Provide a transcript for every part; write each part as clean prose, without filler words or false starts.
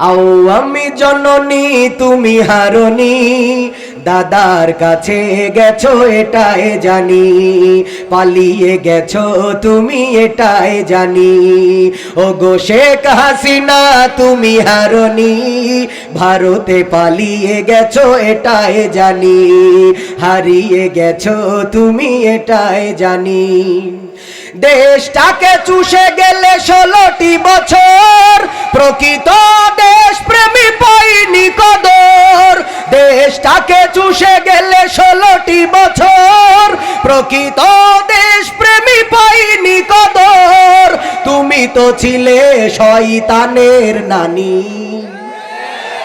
আও আমি জননী তুমি হারনি, দাদার কাছে গেছো এটাই জানি, পালিয়ে গেছো তুমি এটাই জানি। ও গো শেখ হাসিনা তুমি হারনি, ভারতে পালিয়ে গেছো এটাই জানি, হারিয়ে গেছো তুমি এটাই জানি। দেশটাকে চুষে গেলে 16টি বছর, প্রকৃত দেশ প্রেমী পাইনি কদর। দেশটাকে চুষে গেলে 16টি বছর, প্রকৃত দেশ প্রেমী পাইনি কদর। তুমি তো ছিলে শয়তানের নানি,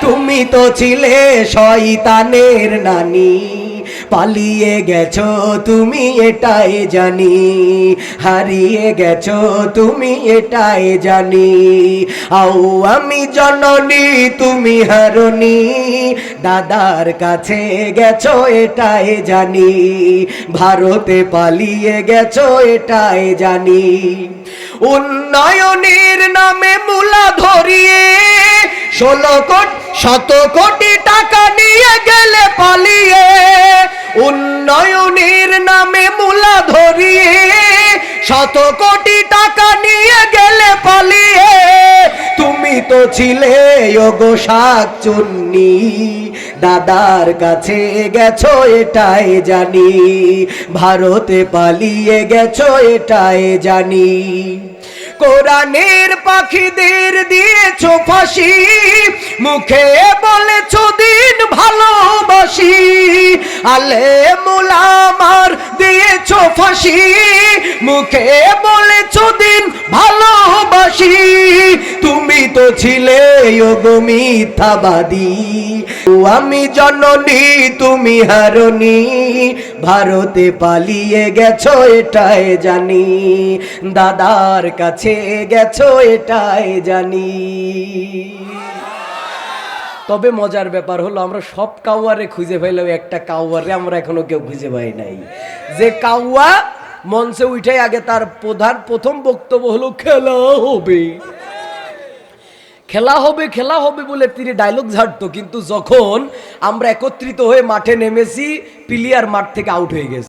তুমি তো ছিলে শয়তানের নানি, পালিয়ে গেছো তুমি এটাই জানি, হারিয়ে গেছো তুমি এটাই জানি। আও আমি জননী তুমি হারনি, দাদার কাছে গেছো এটাই জানি, ভারতে পালিয়ে গেছো এটাই জানি। উন্নয়নের নামে মূলা ধরিয়ে 16 কোটি টাকা নিয়ে গেলে পালিয়ে। উন্নয়নের নামে মূলা ধরিয়ে 100 কোটি টাকা নিয়ে গেলে পালিয়ে। তুমি তো ছিলে ওগো শাকচুন্নি, দাদার কাছে গেছো এটাই জানি, ভারতে পালিয়ে গেছো এটাই জানি। কোরআনের পাখিদের দিয়েছো ফাঁসি, মুখে বলেছো দিন ভালোবাসি। আলেমুল আমার দিয়েছো ফাঁসি, মুখে বলেছো দিন ভালোবাসি। তুমি তো ছিলে ওগো মিথ্যাবাদী, আমি জননী তুমি হারনি, ভারতে পালিয়ে গেছো এটাই জানি, দাদার কাছে গেছো এটাই জানি। তবে মজার ব্যাপার হলো আমরা সব কাউয়ারে খুঁজে পাইলেও একটা কাউয়ারে আমরা এখনো কেউ খুঁজে পাই নাই, যে কাউয়া মঞ্চে উঠে আগে তার প্রথম বক্তব্য হলো খেলা হবে, খেলা হবে, খেলা হবে বলে তিনি ডায়লগ ঝাড়তো, কিন্তু যখন আমরা একত্রিত হয়ে মাঠে নেমেছি প্লেয়ার মাঠ থেকে আউট হয়ে গেছে।